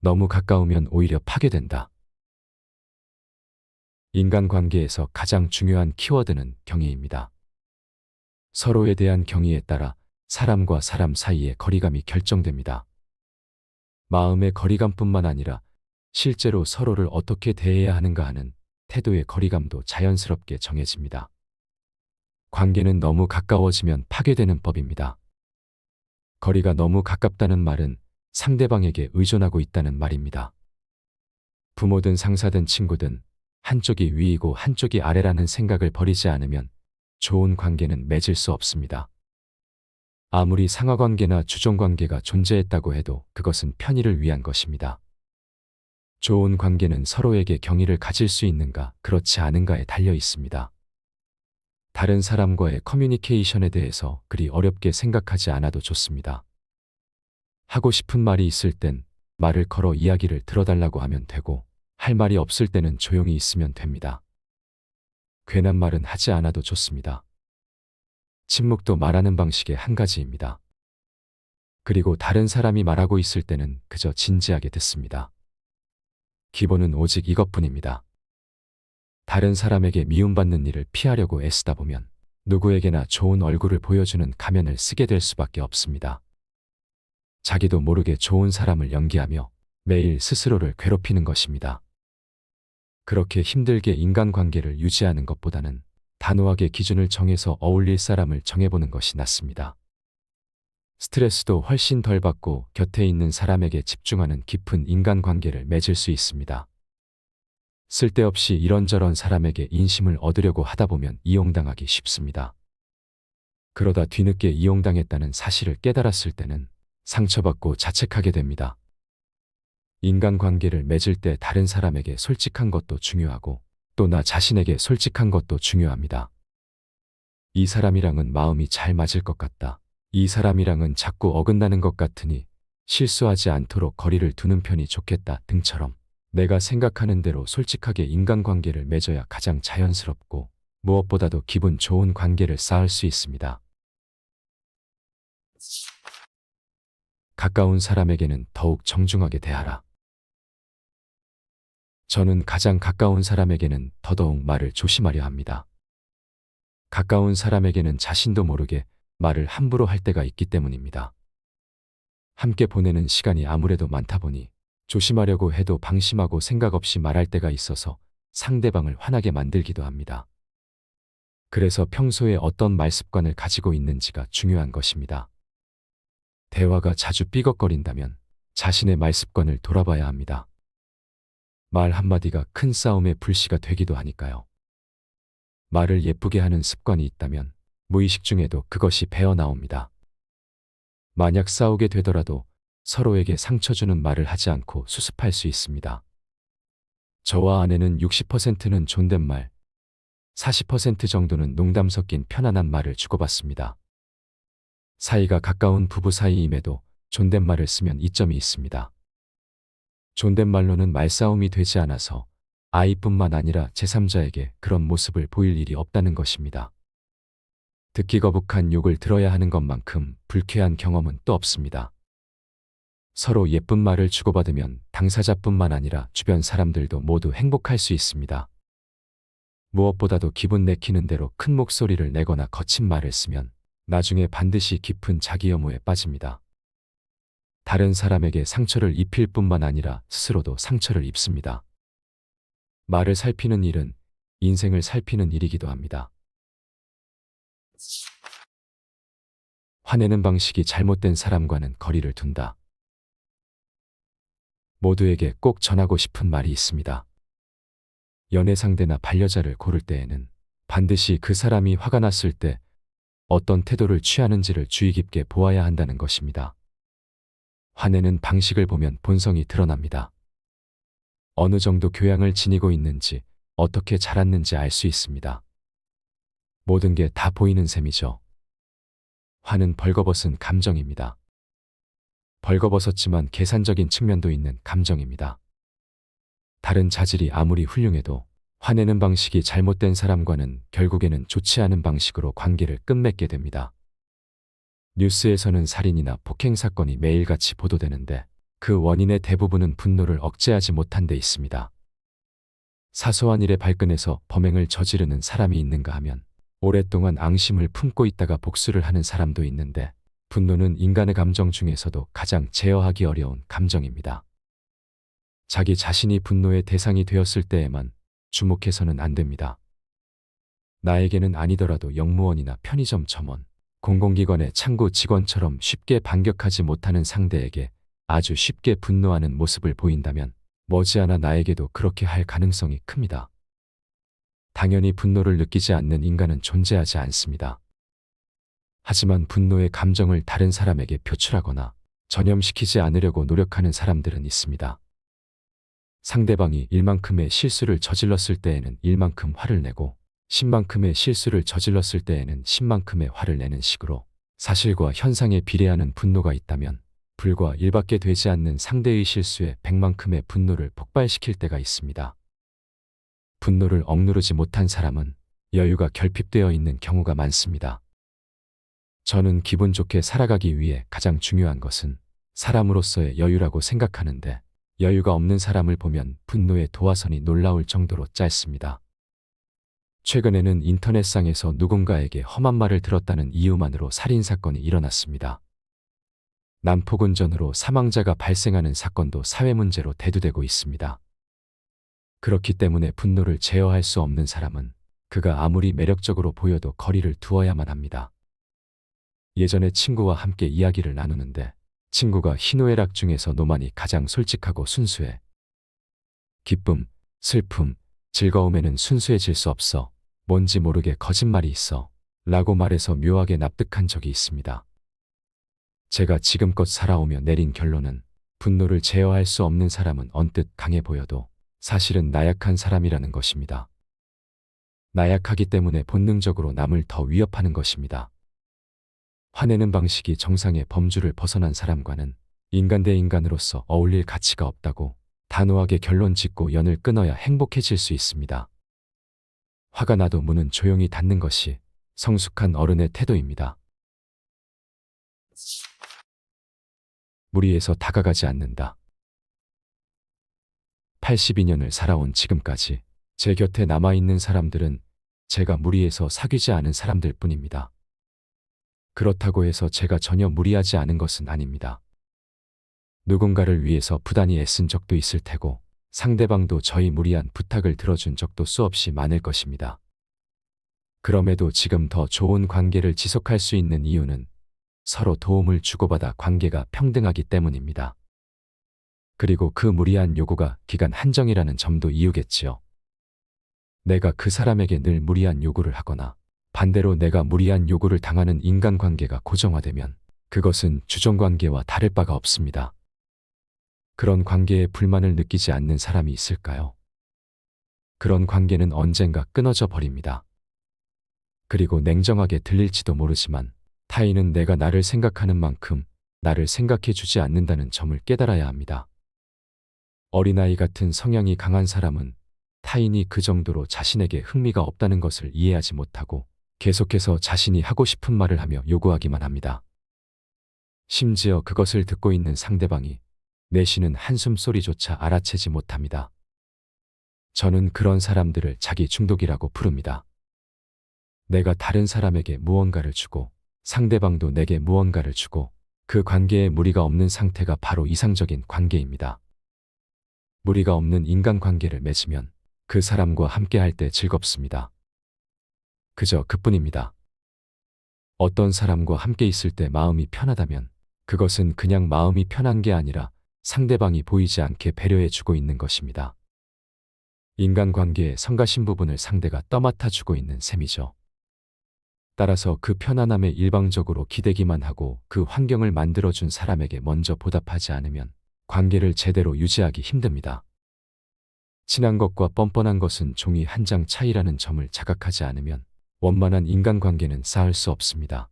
너무 가까우면 오히려 파괴된다. 인간관계에서 가장 중요한 키워드는 경의입니다. 서로에 대한 경의에 따라 사람과 사람 사이의 거리감이 결정됩니다. 마음의 거리감뿐만 아니라 실제로 서로를 어떻게 대해야 하는가 하는 태도의 거리감도 자연스럽게 정해집니다. 관계는 너무 가까워지면 파괴되는 법입니다. 거리가 너무 가깝다는 말은 상대방에게 의존하고 있다는 말입니다. 부모든 상사든 친구든 한쪽이 위이고 한쪽이 아래라는 생각을 버리지 않으면 좋은 관계는 맺을 수 없습니다. 아무리 상하관계나 주종관계가 존재했다고 해도 그것은 편의를 위한 것입니다. 좋은 관계는 서로에게 경의를 가질 수 있는가, 그렇지 않은가에 달려 있습니다. 다른 사람과의 커뮤니케이션에 대해서 그리 어렵게 생각하지 않아도 좋습니다. 하고 싶은 말이 있을 땐 말을 걸어 이야기를 들어달라고 하면 되고, 할 말이 없을 때는 조용히 있으면 됩니다. 괜한 말은 하지 않아도 좋습니다. 침묵도 말하는 방식의 한 가지입니다. 그리고 다른 사람이 말하고 있을 때는 그저 진지하게 듣습니다. 기본은 오직 이것뿐입니다. 다른 사람에게 미움받는 일을 피하려고 애쓰다 보면 누구에게나 좋은 얼굴을 보여주는 가면을 쓰게 될 수밖에 없습니다. 자기도 모르게 좋은 사람을 연기하며 매일 스스로를 괴롭히는 것입니다. 그렇게 힘들게 인간관계를 유지하는 것보다는 단호하게 기준을 정해서 어울릴 사람을 정해보는 것이 낫습니다. 스트레스도 훨씬 덜 받고 곁에 있는 사람에게 집중하는 깊은 인간관계를 맺을 수 있습니다. 쓸데없이 이런저런 사람에게 인심을 얻으려고 하다 보면 이용당하기 쉽습니다. 그러다 뒤늦게 이용당했다는 사실을 깨달았을 때는 상처받고 자책하게 됩니다. 인간관계를 맺을 때 다른 사람에게 솔직한 것도 중요하고 또 나 자신에게 솔직한 것도 중요합니다. 이 사람이랑은 마음이 잘 맞을 것 같다. 이 사람이랑은 자꾸 어긋나는 것 같으니 실수하지 않도록 거리를 두는 편이 좋겠다 등처럼 내가 생각하는 대로 솔직하게 인간관계를 맺어야 가장 자연스럽고 무엇보다도 기분 좋은 관계를 쌓을 수 있습니다. 가까운 사람에게는 더욱 정중하게 대하라. 저는 가장 가까운 사람에게는 더더욱 말을 조심하려 합니다. 가까운 사람에게는 자신도 모르게 말을 함부로 할 때가 있기 때문입니다. 함께 보내는 시간이 아무래도 많다 보니 조심하려고 해도 방심하고 생각 없이 말할 때가 있어서 상대방을 화나게 만들기도 합니다. 그래서 평소에 어떤 말습관을 가지고 있는지가 중요한 것입니다. 대화가 자주 삐걱거린다면 자신의 말습관을 돌아봐야 합니다. 말 한마디가 큰 싸움의 불씨가 되기도 하니까요. 말을 예쁘게 하는 습관이 있다면 무의식 중에도 그것이 배어나옵니다. 만약 싸우게 되더라도 서로에게 상처 주는 말을 하지 않고 수습할 수 있습니다. 저와 아내는 60%는 존댓말, 40% 정도는 농담 섞인 편안한 말을 주고받습니다. 사이가 가까운 부부 사이임에도 존댓말을 쓰면 이점이 있습니다. 존댓말로는 말싸움이 되지 않아서 아이뿐만 아니라 제3자에게 그런 모습을 보일 일이 없다는 것입니다. 듣기 거북한 욕을 들어야 하는 것만큼 불쾌한 경험은 또 없습니다. 서로 예쁜 말을 주고받으면 당사자뿐만 아니라 주변 사람들도 모두 행복할 수 있습니다. 무엇보다도 기분 내키는 대로 큰 목소리를 내거나 거친 말을 쓰면 나중에 반드시 깊은 자기 혐오에 빠집니다. 다른 사람에게 상처를 입힐 뿐만 아니라 스스로도 상처를 입습니다. 말을 살피는 일은 인생을 살피는 일이기도 합니다. 화내는 방식이 잘못된 사람과는 거리를 둔다. 모두에게 꼭 전하고 싶은 말이 있습니다. 연애 상대나 반려자를 고를 때에는 반드시 그 사람이 화가 났을 때 어떤 태도를 취하는지를 주의 깊게 보아야 한다는 것입니다. 화내는 방식을 보면 본성이 드러납니다. 어느 정도 교양을 지니고 있는지, 어떻게 자랐는지 알 수 있습니다. 모든 게 다 보이는 셈이죠. 화는 벌거벗은 감정입니다. 벌거벗었지만 계산적인 측면도 있는 감정입니다. 다른 자질이 아무리 훌륭해도 화내는 방식이 잘못된 사람과는 결국에는 좋지 않은 방식으로 관계를 끝맺게 됩니다. 뉴스에서는 살인이나 폭행 사건이 매일같이 보도되는데 그 원인의 대부분은 분노를 억제하지 못한 데 있습니다. 사소한 일에 발끈해서 범행을 저지르는 사람이 있는가 하면 오랫동안 앙심을 품고 있다가 복수를 하는 사람도 있는데, 분노는 인간의 감정 중에서도 가장 제어하기 어려운 감정입니다. 자기 자신이 분노의 대상이 되었을 때에만 주목해서는 안 됩니다. 나에게는 아니더라도 영무원이나 편의점 점원, 공공기관의 창구 직원처럼 쉽게 반격하지 못하는 상대에게 아주 쉽게 분노하는 모습을 보인다면 머지않아 나에게도 그렇게 할 가능성이 큽니다. 당연히 분노를 느끼지 않는 인간은 존재하지 않습니다. 하지만 분노의 감정을 다른 사람에게 표출하거나 전염시키지 않으려고 노력하는 사람들은 있습니다. 상대방이 1만큼의 실수를 저질렀을 때에는 1만큼 화를 내고 10만큼의 실수를 저질렀을 때에는 10만큼의 화를 내는 식으로 사실과 현상에 비례하는 분노가 있다면 불과 1밖에 되지 않는 상대의 실수에 100만큼의 분노를 폭발시킬 때가 있습니다. 분노를 억누르지 못한 사람은 여유가 결핍되어 있는 경우가 많습니다. 저는 기분 좋게 살아가기 위해 가장 중요한 것은 사람으로서의 여유라고 생각하는데, 여유가 없는 사람을 보면 분노의 도화선이 놀라울 정도로 짧습니다. 최근에는 인터넷상에서 누군가에게 험한 말을 들었다는 이유만으로 살인사건이 일어났습니다. 난폭운전으로 사망자가 발생하는 사건도 사회문제로 대두되고 있습니다. 그렇기 때문에 분노를 제어할 수 없는 사람은 그가 아무리 매력적으로 보여도 거리를 두어야만 합니다. 예전에 친구와 함께 이야기를 나누는데, 친구가 희노애락 중에서 노만이 가장 솔직하고 순수해. 기쁨, 슬픔, 즐거움에는 순수해질 수 없어. 뭔지 모르게 거짓말이 있어. 라고 말해서 묘하게 납득한 적이 있습니다. 제가 지금껏 살아오며 내린 결론은, 분노를 제어할 수 없는 사람은 언뜻 강해 보여도 사실은 나약한 사람이라는 것입니다. 나약하기 때문에 본능적으로 남을 더 위협하는 것입니다. 화내는 방식이 정상의 범주를 벗어난 사람과는 인간 대 인간으로서 어울릴 가치가 없다고 단호하게 결론 짓고 연을 끊어야 행복해질 수 있습니다. 화가 나도 문은 조용히 닫는 것이 성숙한 어른의 태도입니다. 무리해서 다가가지 않는다. 82년을 살아온 지금까지 제 곁에 남아있는 사람들은 제가 무리해서 사귀지 않은 사람들 뿐입니다. 그렇다고 해서 제가 전혀 무리하지 않은 것은 아닙니다. 누군가를 위해서 부단히 애쓴 적도 있을 테고, 상대방도 저희 무리한 부탁을 들어준 적도 수없이 많을 것입니다. 그럼에도 지금 더 좋은 관계를 지속할 수 있는 이유는 서로 도움을 주고받아 관계가 평등하기 때문입니다. 그리고 그 무리한 요구가 기간 한정이라는 점도 이유겠지요. 내가 그 사람에게 늘 무리한 요구를 하거나 반대로 내가 무리한 요구를 당하는 인간관계가 고정화되면 그것은 주종관계와 다를 바가 없습니다. 그런 관계에 불만을 느끼지 않는 사람이 있을까요? 그런 관계는 언젠가 끊어져 버립니다. 그리고 냉정하게 들릴지도 모르지만 타인은 내가 나를 생각하는 만큼 나를 생각해 주지 않는다는 점을 깨달아야 합니다. 어린아이 같은 성향이 강한 사람은 타인이 그 정도로 자신에게 흥미가 없다는 것을 이해하지 못하고 계속해서 자신이 하고 싶은 말을 하며 요구하기만 합니다. 심지어 그것을 듣고 있는 상대방이 내쉬는 한숨 소리조차 알아채지 못합니다. 저는 그런 사람들을 자기 중독이라고 부릅니다. 내가 다른 사람에게 무언가를 주고 상대방도 내게 무언가를 주고 그 관계에 무리가 없는 상태가 바로 이상적인 관계입니다. 무리가 없는 인간관계를 맺으면 그 사람과 함께할 때 즐겁습니다. 그저 그뿐입니다. 어떤 사람과 함께 있을 때 마음이 편하다면 그것은 그냥 마음이 편한 게 아니라 상대방이 보이지 않게 배려해주고 있는 것입니다. 인간관계의 성가신 부분을 상대가 떠맡아주고 있는 셈이죠. 따라서 그 편안함에 일방적으로 기대기만 하고 그 환경을 만들어준 사람에게 먼저 보답하지 않으면 관계를 제대로 유지하기 힘듭니다. 친한 것과 뻔뻔한 것은 종이 한 장 차이라는 점을 자각하지 않으면 원만한 인간관계는 쌓을 수 없습니다.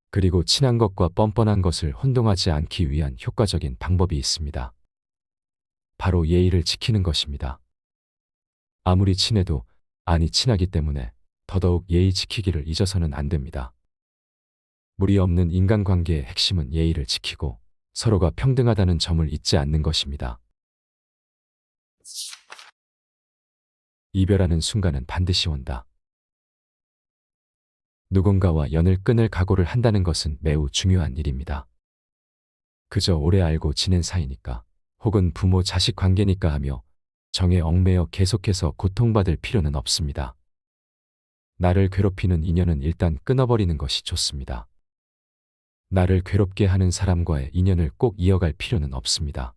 그리고 친한 것과 뻔뻔한 것을 혼동하지 않기 위한 효과적인 방법이 있습니다. 바로 예의를 지키는 것입니다. 아무리 친해도 아니 친하기 때문에 더더욱 예의 지키기를 잊어서는 안 됩니다. 무리 없는 인간관계의 핵심은 예의를 지키고 서로가 평등하다는 점을 잊지 않는 것입니다. 이별하는 순간은 반드시 온다. 누군가와 연을 끊을 각오를 한다는 것은 매우 중요한 일입니다. 그저 오래 알고 지낸 사이니까, 혹은 부모 자식 관계니까 하며 정에 얽매여 계속해서 고통받을 필요는 없습니다. 나를 괴롭히는 인연은 일단 끊어버리는 것이 좋습니다. 나를 괴롭게 하는 사람과의 인연을 꼭 이어갈 필요는 없습니다.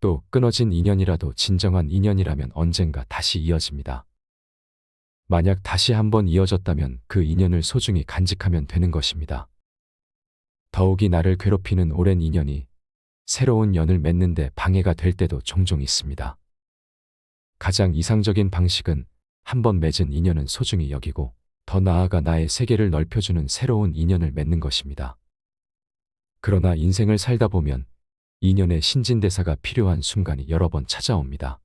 또 끊어진 인연이라도 진정한 인연이라면 언젠가 다시 이어집니다. 만약 다시 한번 이어졌다면 그 인연을 소중히 간직하면 되는 것입니다. 더욱이 나를 괴롭히는 오랜 인연이 새로운 연을 맺는데 방해가 될 때도 종종 있습니다. 가장 이상적인 방식은 한번 맺은 인연은 소중히 여기고 더 나아가 나의 세계를 넓혀주는 새로운 인연을 맺는 것입니다. 그러나 인생을 살다 보면 인연의 신진대사가 필요한 순간이 여러 번 찾아옵니다.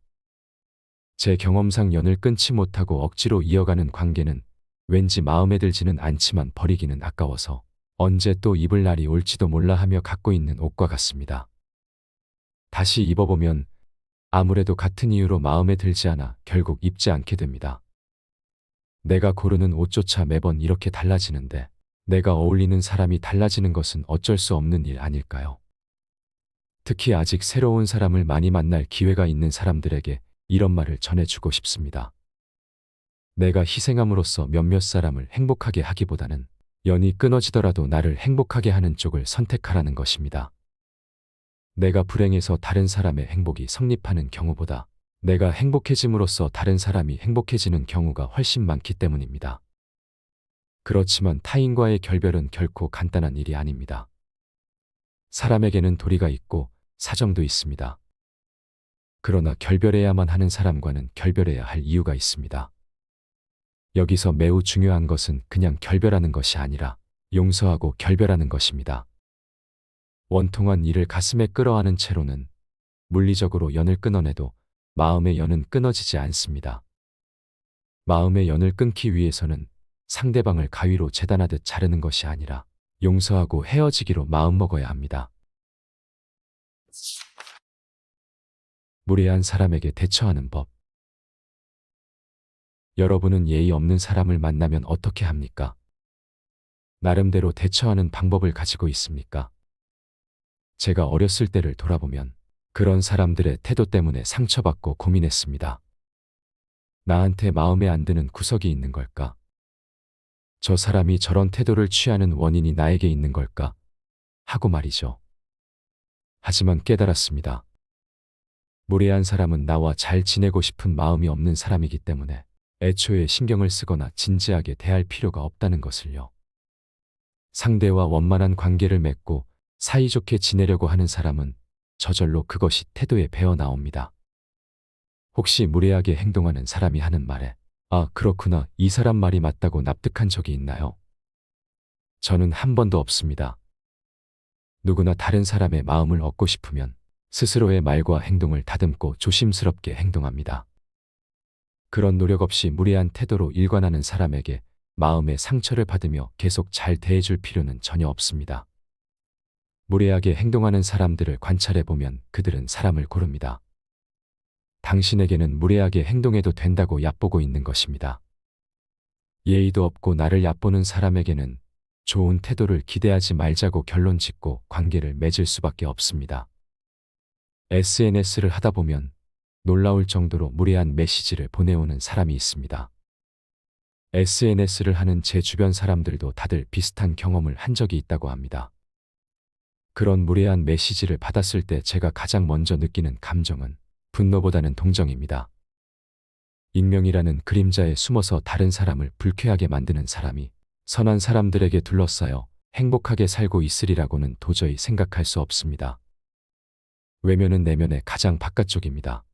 제 경험상 연을 끊지 못하고 억지로 이어가는 관계는 왠지 마음에 들지는 않지만 버리기는 아까워서 언제 또 입을 날이 올지도 몰라 하며 갖고 있는 옷과 같습니다. 다시 입어보면 아무래도 같은 이유로 마음에 들지 않아 결국 입지 않게 됩니다. 내가 고르는 옷조차 매번 이렇게 달라지는데 내가 어울리는 사람이 달라지는 것은 어쩔 수 없는 일 아닐까요? 특히 아직 새로운 사람을 많이 만날 기회가 있는 사람들에게 이런 말을 전해주고 싶습니다. 내가 희생함으로써 몇몇 사람을 행복하게 하기보다는 연이 끊어지더라도 나를 행복하게 하는 쪽을 선택하라는 것입니다. 내가 불행해서 다른 사람의 행복이 성립하는 경우보다 내가 행복해짐으로써 다른 사람이 행복해지는 경우가 훨씬 많기 때문입니다. 그렇지만 타인과의 결별은 결코 간단한 일이 아닙니다. 사람에게는 도리가 있고 사정도 있습니다. 그러나 결별해야만 하는 사람과는 결별해야 할 이유가 있습니다. 여기서 매우 중요한 것은 그냥 결별하는 것이 아니라 용서하고 결별하는 것입니다. 원통한 일을 가슴에 끌어안은 채로는 물리적으로 연을 끊어내도 마음의 연은 끊어지지 않습니다. 마음의 연을 끊기 위해서는 상대방을 가위로 재단하듯 자르는 것이 아니라 용서하고 헤어지기로 마음먹어야 합니다. 무례한 사람에게 대처하는 법. 여러분은 예의 없는 사람을 만나면 어떻게 합니까? 나름대로 대처하는 방법을 가지고 있습니까? 제가 어렸을 때를 돌아보면 그런 사람들의 태도 때문에 상처받고 고민했습니다. 나한테 마음에 안 드는 구석이 있는 걸까? 저 사람이 저런 태도를 취하는 원인이 나에게 있는 걸까? 하고 말이죠. 하지만 깨달았습니다. 무례한 사람은 나와 잘 지내고 싶은 마음이 없는 사람이기 때문에 애초에 신경을 쓰거나 진지하게 대할 필요가 없다는 것을요. 상대와 원만한 관계를 맺고 사이좋게 지내려고 하는 사람은 저절로 그것이 태도에 배어 나옵니다. 혹시 무례하게 행동하는 사람이 하는 말에 아, 그렇구나, 이 사람 말이 맞다고 납득한 적이 있나요? 저는 한 번도 없습니다. 누구나 다른 사람의 마음을 얻고 싶으면 스스로의 말과 행동을 다듬고 조심스럽게 행동합니다. 그런 노력 없이 무례한 태도로 일관하는 사람에게 마음의 상처를 받으며 계속 잘 대해줄 필요는 전혀 없습니다. 무례하게 행동하는 사람들을 관찰해보면 그들은 사람을 고릅니다. 당신에게는 무례하게 행동해도 된다고 얕보고 있는 것입니다. 예의도 없고 나를 얕보는 사람에게는 좋은 태도를 기대하지 말자고 결론 짓고 관계를 맺을 수밖에 없습니다. SNS를 하다 보면 놀라울 정도로 무례한 메시지를 보내오는 사람이 있습니다. SNS를 하는 제 주변 사람들도 다들 비슷한 경험을 한 적이 있다고 합니다. 그런 무례한 메시지를 받았을 때 제가 가장 먼저 느끼는 감정은 분노보다는 동정입니다. 익명이라는 그림자에 숨어서 다른 사람을 불쾌하게 만드는 사람이 선한 사람들에게 둘러싸여 행복하게 살고 있으리라고는 도저히 생각할 수 없습니다. 외면은 내면의 가장 바깥쪽입니다.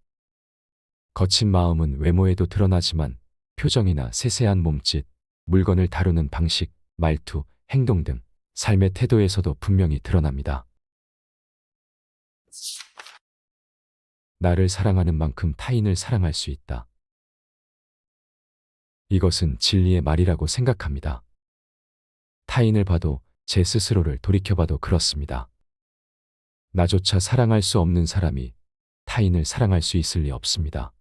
거친 마음은 외모에도 드러나지만 표정이나 세세한 몸짓, 물건을 다루는 방식, 말투, 행동 등 삶의 태도에서도 분명히 드러납니다. 나를 사랑하는 만큼 타인을 사랑할 수 있다. 이것은 진리의 말이라고 생각합니다. 타인을 봐도 제 스스로를 돌이켜봐도 그렇습니다. 나조차 사랑할 수 없는 사람이 타인을 사랑할 수 있을 리 없습니다.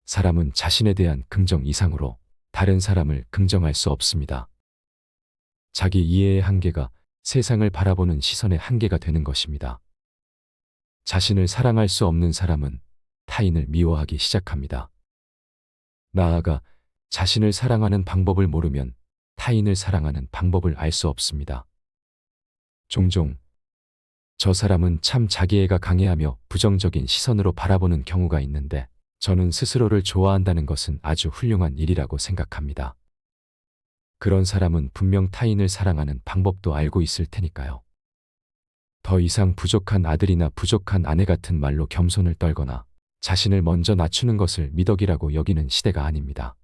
사람은 자신에 대한 긍정 이상으로 다른 사람을 긍정할 수 없습니다. 자기 이해의 한계가 세상을 바라보는 시선의 한계가 되는 것입니다. 자신을 사랑할 수 없는 사람은 타인을 미워하기 시작합니다. 나아가 자신을 사랑하는 방법을 모르면 타인을 사랑하는 방법을 알 수 없습니다. 종종 저 사람은 참 자기애가 강해하며 부정적인 시선으로 바라보는 경우가 있는데 저는 스스로를 좋아한다는 것은 아주 훌륭한 일이라고 생각합니다. 그런 사람은 분명 타인을 사랑하는 방법도 알고 있을 테니까요. 더 이상 부족한 아들이나 부족한 아내 같은 말로 겸손을 떨거나 자신을 먼저 낮추는 것을 미덕이라고 여기는 시대가 아닙니다.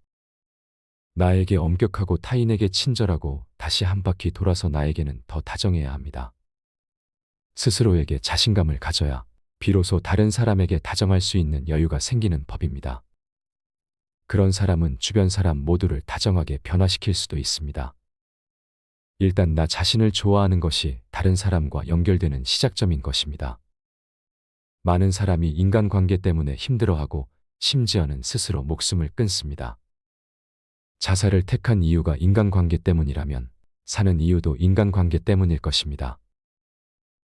나에게 엄격하고 타인에게 친절하고 다시 한 바퀴 돌아서 나에게는 더 다정해야 합니다. 스스로에게 자신감을 가져야 비로소 다른 사람에게 다정할 수 있는 여유가 생기는 법입니다. 그런 사람은 주변 사람 모두를 다정하게 변화시킬 수도 있습니다. 일단 나 자신을 좋아하는 것이 다른 사람과 연결되는 시작점인 것입니다. 많은 사람이 인간관계 때문에 힘들어하고 심지어는 스스로 목숨을 끊습니다. 자살을 택한 이유가 인간관계 때문이라면 사는 이유도 인간관계 때문일 것입니다.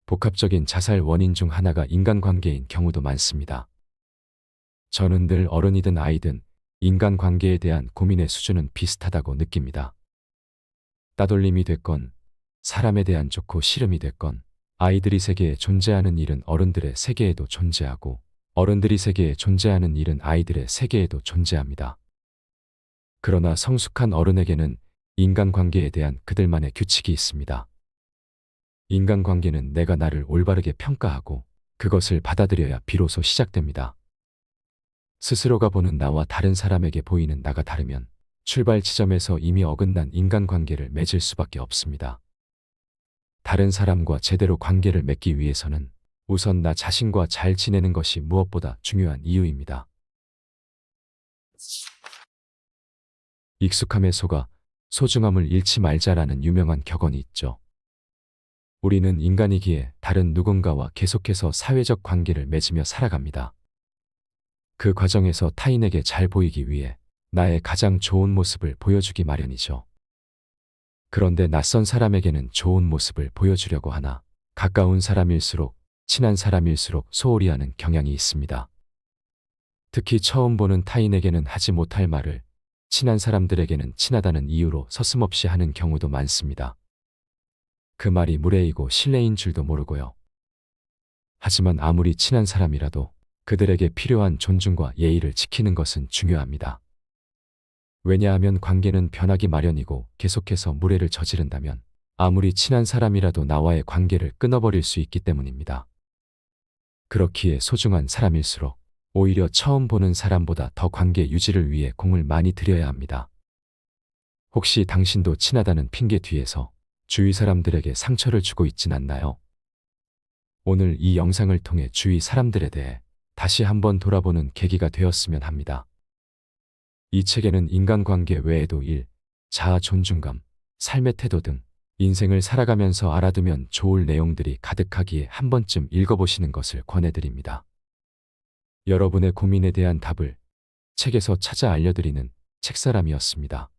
복합적인 자살 원인 중 하나가 인간관계인 경우도 많습니다. 저는 늘 어른이든 아이든 인간관계에 대한 고민의 수준은 비슷하다고 느낍니다. 따돌림이 됐건 사람에 대한 좋고 싫음이 됐건 아이들이 세계에 존재하는 일은 어른들의 세계에도 존재하고 어른들이 세계에 존재하는 일은 아이들의 세계에도 존재합니다. 그러나 성숙한 어른에게는 인간관계에 대한 그들만의 규칙이 있습니다. 인간관계는 내가 나를 올바르게 평가하고 그것을 받아들여야 비로소 시작됩니다. 스스로가 보는 나와 다른 사람에게 보이는 나가 다르면 출발 지점에서 이미 어긋난 인간관계를 맺을 수밖에 없습니다. 다른 사람과 제대로 관계를 맺기 위해서는 우선 나 자신과 잘 지내는 것이 무엇보다 중요한 이유입니다. 익숙함에 속아 소중함을 잃지 말자라는 유명한 격언이 있죠. 우리는 인간이기에 다른 누군가와 계속해서 사회적 관계를 맺으며 살아갑니다. 그 과정에서 타인에게 잘 보이기 위해 나의 가장 좋은 모습을 보여주기 마련이죠. 그런데 낯선 사람에게는 좋은 모습을 보여주려고 하나 가까운 사람일수록 친한 사람일수록 소홀히 하는 경향이 있습니다. 특히 처음 보는 타인에게는 하지 못할 말을 친한 사람들에게는 친하다는 이유로 서슴없이 하는 경우도 많습니다. 그 말이 무례이고 실례인 줄도 모르고요. 하지만 아무리 친한 사람이라도 그들에게 필요한 존중과 예의를 지키는 것은 중요합니다. 왜냐하면 관계는 변하기 마련이고 계속해서 무례를 저지른다면 아무리 친한 사람이라도 나와의 관계를 끊어버릴 수 있기 때문입니다. 그렇기에 소중한 사람일수록 오히려 처음 보는 사람보다 더 관계 유지를 위해 공을 많이 들여야 합니다. 혹시 당신도 친하다는 핑계 뒤에서 주위 사람들에게 상처를 주고 있진 않나요? 오늘 이 영상을 통해 주위 사람들에 대해 다시 한번 돌아보는 계기가 되었으면 합니다. 이 책에는 인간관계 외에도 일, 자아 존중감, 삶의 태도 등 인생을 살아가면서 알아두면 좋을 내용들이 가득하기에 한 번쯤 읽어보시는 것을 권해드립니다. 여러분의 고민에 대한 답을 책에서 찾아 알려드리는 책사람이었습니다.